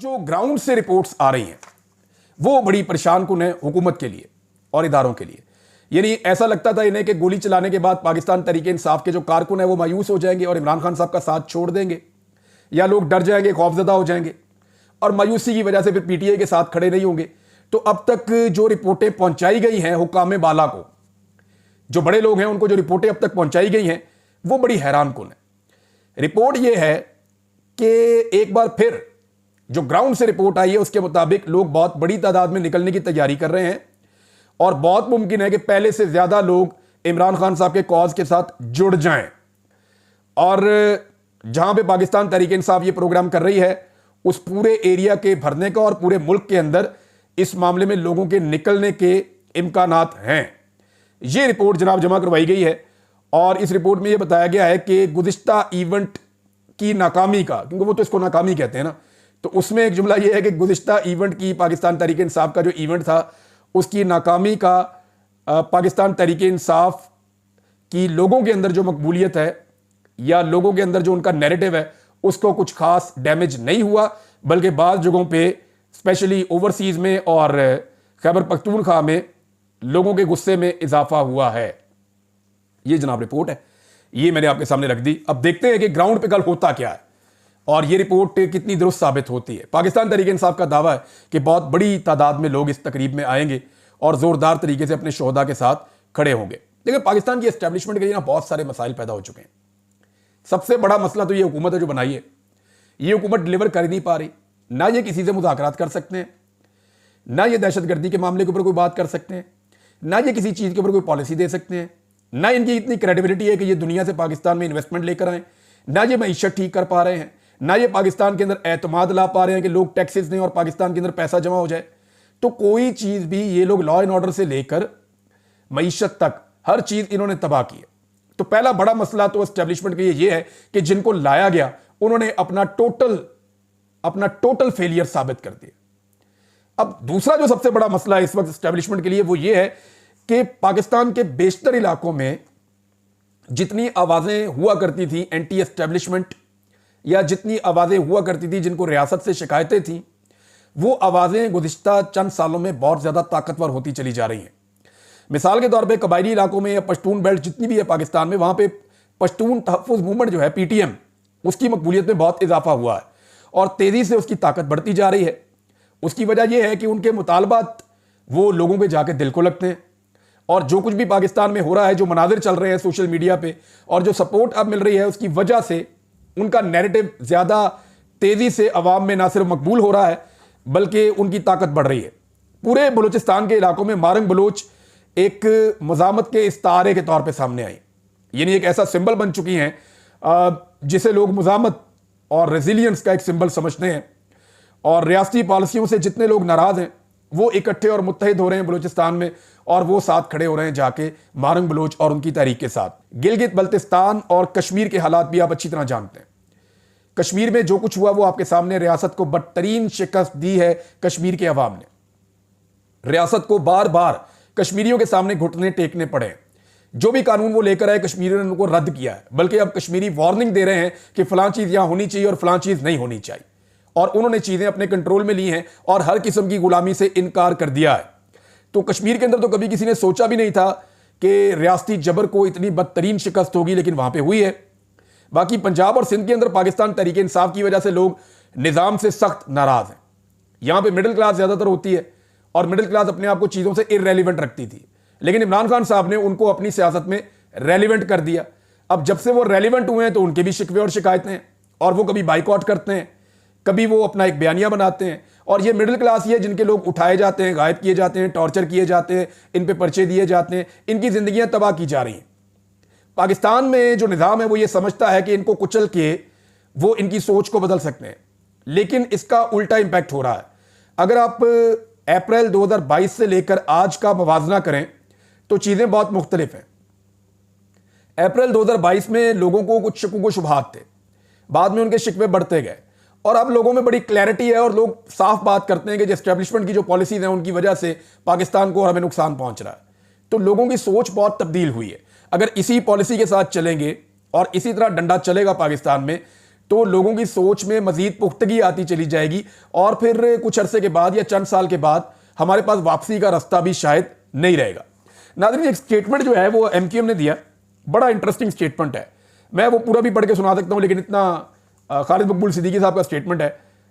जो ग्राउंड से रिपोर्ट्स आ रही हैं वो बड़ी परेशान कुन है हुकूमत के लिए और इदारों के लिए। यानी ऐसा लगता था इन्हें कि गोली चलाने के बाद पाकिस्तान तरीके इंसाफ के जो कारकुन है वो मायूस हो जाएंगे और इमरान खान साहब का साथ छोड़ देंगे, या लोग डर जाएंगे, खौफजदा हो जाएंगे और मायूसी की वजह से फिर पीटीआई के साथ खड़े नहीं होंगे। तो अब तक जो रिपोर्टें पहुंचाई गई हैं हुक्काम बाला को, जो बड़े लोग हैं उनको जो रिपोर्टें अब तक पहुंचाई गई हैं वो बड़ी हैरान कुन है। रिपोर्ट ये है कि एक बार फिर जो ग्राउंड से रिपोर्ट आई है उसके मुताबिक लोग बहुत बड़ी तादाद में निकलने की तैयारी कर रहे हैं और बहुत मुमकिन है कि पहले से ज्यादा लोग इमरान खान साहब के कॉज के साथ जुड़ जाएं। और जहां पे पाकिस्तान तहरीक इंसाफ ये प्रोग्राम कर रही है उस पूरे एरिया के भरने का और पूरे मुल्क के अंदर इस मामले में लोगों के निकलने के इम्कानात हैं। ये रिपोर्ट जनाब जमा करवाई गई है और इस रिपोर्ट में यह बताया गया है कि गुज़िश्ता इवेंट की नाकामी का, क्योंकि वो तो इसको नाकामी कहते हैं ना, तो उसमें एक जुमला यह है कि गुज़िश्ता इवेंट की पाकिस्तान तहरीक इंसाफ का जो इवेंट था उसकी नाकामी का पाकिस्तान तहरीक इंसाफ की लोगों के अंदर जो मकबूलियत है या लोगों के अंदर जो उनका नैरेटिव है उसको कुछ खास डैमेज नहीं हुआ, बल्कि बाज़ जगहों पे स्पेशली ओवरसीज में और खैबर पख्तूनख्वा में लोगों के गुस्से में इजाफा हुआ है। ये जनाब रिपोर्ट है, ये मैंने आपके सामने रख दी। अब देखते हैं कि ग्राउंड पे कल होता क्या है और ये रिपोर्ट कितनी दुरुस्त साबित होती है। पाकिस्तान तहरीक इंसाफ का दावा है कि बहुत बड़ी तादाद में लोग इस तकरीब में आएंगे और जोरदार तरीके से अपने शोहदा के साथ खड़े होंगे। देखिए, पाकिस्तान की एस्टेब्लिशमेंट के लिए ना बहुत सारे मसाइल पैदा हो चुके हैं। सबसे बड़ा मसला तो ये हुकूमत है जो बनाई है, ये हुकूमत डिलीवर कर नहीं पा रही। ना ये किसी से मुज़ाकरात कर सकते हैं, ना ये दहशतगर्दी के मामले के ऊपर कोई बात कर सकते हैं, ना ये किसी चीज़ के ऊपर कोई पॉलिसी दे सकते हैं, ना इनकी इतनी क्रेडिबिलिटी है कि ये दुनिया से पाकिस्तान में इन्वेस्टमेंट लेकर आए, ना ये मईशत ठीक कर पा रहे हैं, ना ये पाकिस्तान के अंदर एतमाद ला पा रहे हैं कि लोग टैक्सेस दें और पाकिस्तान के अंदर पैसा जमा हो जाए। तो कोई चीज़ भी, ये लोग लॉ एंड ऑर्डर से लेकर मईशत तक हर चीज़ इन्होंने तबाह की है। तो पहला बड़ा मसला तो एस्टेब्लिशमेंट के लिए ये है कि जिनको लाया गया उन्होंने अपना टोटल फेलियर साबित कर दिया। अब दूसरा जो सबसे बड़ा मसला है इस वक्त एस्टेब्लिशमेंट के लिए वो ये है कि पाकिस्तान के बेशतर इलाकों में जितनी आवाजें हुआ करती थी एंटी एस्टेब्लिशमेंट, या जितनी आवाजें हुआ करती थी जिनको रियासत से शिकायतें थी, वो आवाजें गुज़िश्ता चंद सालों में बहुत ज्यादा ताकतवर होती चली जा रही हैं। मिसाल के तौर पे कबायली इलाकों में या पश्तून बेल्ट जितनी भी है पाकिस्तान में, वहां पे पश्तून तहफ़्फ़ुज़ मूवमेंट जो है पीटीएम, उसकी मकबूलियत में बहुत इजाफा हुआ है और तेजी से उसकी ताकत बढ़ती जा रही है। उसकी वजह यह है कि उनके मुतालबात वो लोगों के जाके दिल को लगते हैं और जो कुछ भी पाकिस्तान में हो रहा है, जो मनाजिर चल रहे हैं सोशल मीडिया पे और जो सपोर्ट अब मिल रही है, उसकी वजह से उनका नैरेटिव ज्यादा तेजी से अवाम में ना सिर्फ मकबूल हो रहा है बल्कि उनकी ताकत बढ़ रही है। पूरे बलूचिस्तान के इलाकों में मारंग बलोच एक मज़ामत के इस्तारे के तौर पे सामने आई, यानी एक ऐसा सिंबल बन चुकी हैं जिसे लोग मज़ामत और रेजिलियंस का एक सिंबल समझते हैं। और रियासती पॉलिसियों से जितने लोग नाराज हैं वो इकट्ठे और मुत्तहिद हो रहे हैं बलूचिस्तान में और वो साथ खड़े हो रहे हैं जाके मारंग बलोच और उनकी तहरीक के साथ। गिलगित बल्तिस्तान और कश्मीर के हालात भी आप अच्छी तरह जानते हैं। कश्मीर में जो कुछ हुआ वो आपके सामने, रियासत को बदतरीन शिकस्त दी है कश्मीर के अवाम ने। रियासत को बार बार कश्मीरियों के सामने घुटने टेकने पड़े। जो भी कानून वो लेकर आए कश्मीरियों ने उनको रद्द किया है, बल्कि अब कश्मीरी वार्निंग दे रहे हैं कि फलां चीज यहां होनी चाहिए और फलां चीज नहीं होनी चाहिए, और उन्होंने चीजें अपने कंट्रोल में ली हैं और हर किस्म की गुलामी से इनकार कर दिया है। तो कश्मीर के अंदर तो कभी किसी ने सोचा भी नहीं था कि रियासती जबर को इतनी बदतरीन शिकस्त होगी, लेकिन वहां पे हुई है। बाकी पंजाब और सिंध के अंदर पाकिस्तान तहरीक इंसाफ की वजह से लोग निजाम से सख्त नाराज हैं। यहां पे मिडिल क्लास ज्यादातर होती है और मिडिल क्लास अपने आप को चीजों से इररेलेवेंट रखती थी, लेकिन इमरान खान साहब ने उनको अपनी सियासत में रेलिवेंट कर दिया। अब जब से वो रेलिवेंट हुए हैं तो उनके भी शिकवे और शिकायतें हैं और वो कभी बाइकआउट करते हैं, कभी वो अपना एक बयानिया बनाते हैं। और ये मिडिल क्लास ही है जिनके लोग उठाए जाते हैं, गायब किए जाते हैं, टॉर्चर किए जाते हैं, इन पे पर्चे दिए जाते हैं, इनकी जिंदगियां तबाह की जा रही हैं। पाकिस्तान में जो निज़ाम है वो ये समझता है कि इनको कुचल के वो इनकी सोच को बदल सकते हैं, लेकिन इसका उल्टा इंपैक्ट हो रहा है। अगर आप अप्रैल 2022 से लेकर आज का मवाजना करें तो चीजें बहुत मुख्तलिफ हैं। अप्रैल 2022 में लोगों को कुछ शक व शुबहात थे, बाद में उनके शिकवे बढ़ते गए और अब लोगों में बड़ी क्लैरिटी है और लोग साफ बात करते हैं कि एस्टेब्लिशमेंट की जो पॉलिसीज हैं उनकी वजह से पाकिस्तान को और हमें नुकसान पहुंच रहा है। तो लोगों की सोच बहुत तब्दील हुई है। अगर इसी पॉलिसी के साथ चलेंगे और इसी तरह डंडा चलेगा पाकिस्तान में तो लोगों की सोच में मजीद पुख्तगी आती चली जाएगी और फिर कुछ अरसे के बाद या चंद साल के बाद हमारे पास वापसी का रास्ता भी शायद नहीं रहेगा। नाज़रीन, एक स्टेटमेंट जो है वो एमक्यूएम ने दिया, बड़ा इंटरेस्टिंग स्टेटमेंट है। मैं वो पूरा भी पढ़ के सुना सकता हूं, लेकिन इतना खालिद मकबूल सिद्दीकी साहब का स्टेटमेंट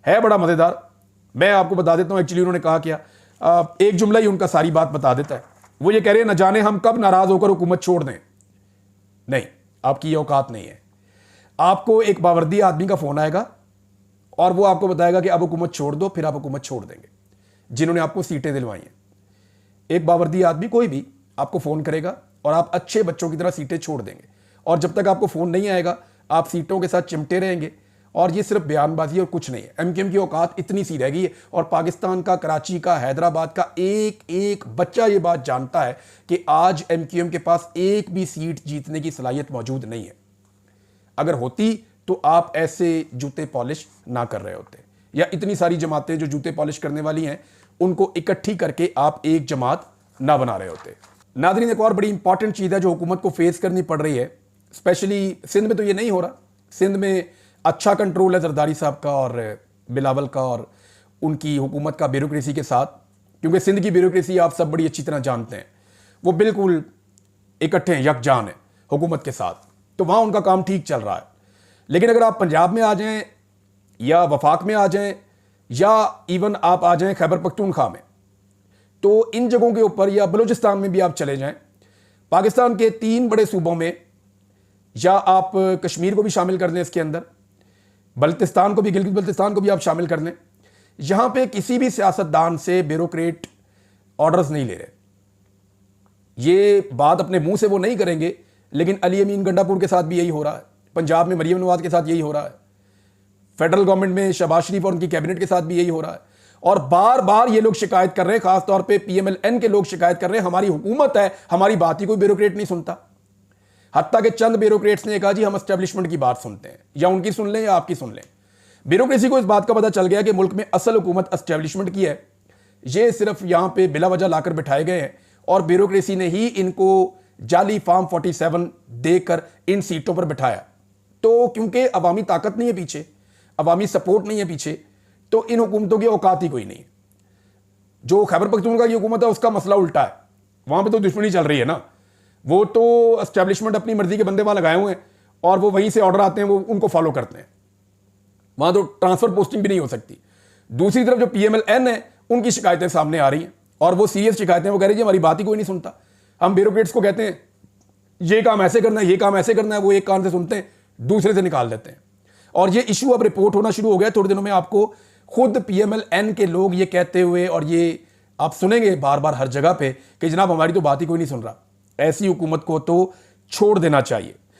है बड़ा मज़ेदार। मैं आपको बता देता हूं एक्चुअली उन्होंने कहा क्या। एक जुमला ही उनका सारी बात बता देता है। वो ये कह रहे हैं, न जाने हम कब नाराज होकर हुकूमत छोड़ दें। नहीं, आपकी ये औकात नहीं है। आपको एक बावर्दी आदमी का फोन आएगा और वो आपको बताएगा कि अब हुकूमत छोड़ दो, फिर आप हुकूमत छोड़ देंगे, जिन्होंने आपको सीटें दिलवाई हैं। एक बावर्दी आदमी कोई भी आपको फोन करेगा और आप अच्छे बच्चों की तरह सीटें छोड़ देंगे, और जब तक आपको फोन नहीं आएगा आप सीटों के साथ चिमटे रहेंगे। और ये सिर्फ बयानबाजी और कुछ नहीं है। एमक्यूएम की औकात इतनी सी रह गई है, और पाकिस्तान का, कराची का, हैदराबाद का एक एक बच्चा ये बात जानता है कि आज एमक्यूएम के पास एक भी सीट जीतने की सलाहियत मौजूद नहीं है। अगर होती तो आप ऐसे जूते पॉलिश ना कर रहे होते, या इतनी सारी जमातें जो जूते पॉलिश करने वाली हैं उनको इकट्ठी करके आप एक जमात ना बना रहे होते। नाज़रीन, एक और बड़ी इंपॉर्टेंट चीज़ है जो हुकूमत को फेस करनी पड़ रही है, स्पेशली सिंध में तो ये नहीं हो रहा। सिंध में अच्छा कंट्रोल है जरदारी साहब का और बिलावल का और उनकी हुकूमत का ब्यूरोक्रेसी के साथ, क्योंकि सिंध की ब्यूरोक्रेसी आप सब बड़ी अच्छी तरह जानते हैं, वो बिल्कुल इकट्ठे हैं, यकजान है हुकूमत के साथ, तो वहाँ उनका काम ठीक चल रहा है। लेकिन अगर आप पंजाब में आ जाएं या वफाक में आ जाएं या इवन आप आ जाएं खैबर पख्तूनख्वा में, तो इन जगहों के ऊपर, या बलूचिस्तान में भी आप चले जाएं, पाकिस्तान के 3 बड़े सूबों में, या आप कश्मीर को भी शामिल कर दें इसके अंदर, बल्तिस्तान को भी, गिलगित बल्तिस्तान को भी आप शामिल कर लें, यहां पे किसी भी सियासतदान से ब्यूरोक्रेट ऑर्डर्स नहीं ले रहे। ये बात अपने मुंह से वो नहीं करेंगे, लेकिन अली अमीन गंडापुर के साथ भी यही हो रहा है, पंजाब में मरियम नवाज के साथ यही हो रहा है, फेडरल गवर्नमेंट में शहबाज शरीफ और उनकी कैबिनेट के साथ भी यही हो रहा है। और बार बार ये लोग शिकायत कर रहे हैं, खासतौर पर PMLN के लोग शिकायत कर रहे हैं, हमारी हुकूमत है, हमारी बात ही कोई ब्यूरोक्रेट नहीं सुनता। हत्ता के चंद ब्यूरोक्रेट्स ने कहा जी हम एस्टेब्लिशमेंट की बात सुनते हैं, या उनकी सुन लें या आपकी सुन लें। ब्यूरोक्रेसी को इस बात का पता चल गया कि मुल्क में असल हुकूमत एस्टेब्लिशमेंट की है, ये सिर्फ यहां पे बिला वजह लाकर बिठाए गए हैं, और ब्यूरोक्रेसी ने ही इनको जाली फॉर्म 47 देकर इन सीटों पर बिठाया। तो क्योंकि अवामी ताकत नहीं है पीछे, अवामी सपोर्ट नहीं है पीछे, तो इन हुकूमतों की औकात ही कोई नहीं है। जो खैबर पख्तूनख्वा की हुकूमत है उसका मसला उल्टा है, वहां पर तो दुश्मनी चल रही है ना, वो तो एस्टेब्लिशमेंट अपनी मर्जी के बंदे वहां लगाए हुए हैं और वो वहीं से ऑर्डर आते हैं, वो उनको फॉलो करते हैं, वहां तो ट्रांसफर पोस्टिंग भी नहीं हो सकती। दूसरी तरफ जो PMLN है उनकी शिकायतें सामने आ रही हैं, और वो सीरियस शिकायतें, वो कह रही है हमारी बात ही कोई नहीं सुनता। हम ब्यूरोक्रेट्स को कहते हैं ये काम ऐसे करना है, ये काम ऐसे करना है, वो एक कान से सुनते हैं, दूसरे से निकाल देते हैं। और ये इशू अब रिपोर्ट होना शुरू हो गया। थोड़े दिनों में आपको खुद PMLN के लोग ये कहते हुए, और ये आप सुनेंगे बार बार हर जगह पे, कि जनाब हमारी तो बात ही कोई नहीं सुन रहा। ऐसी हुकूमत को तो छोड़ देना चाहिए।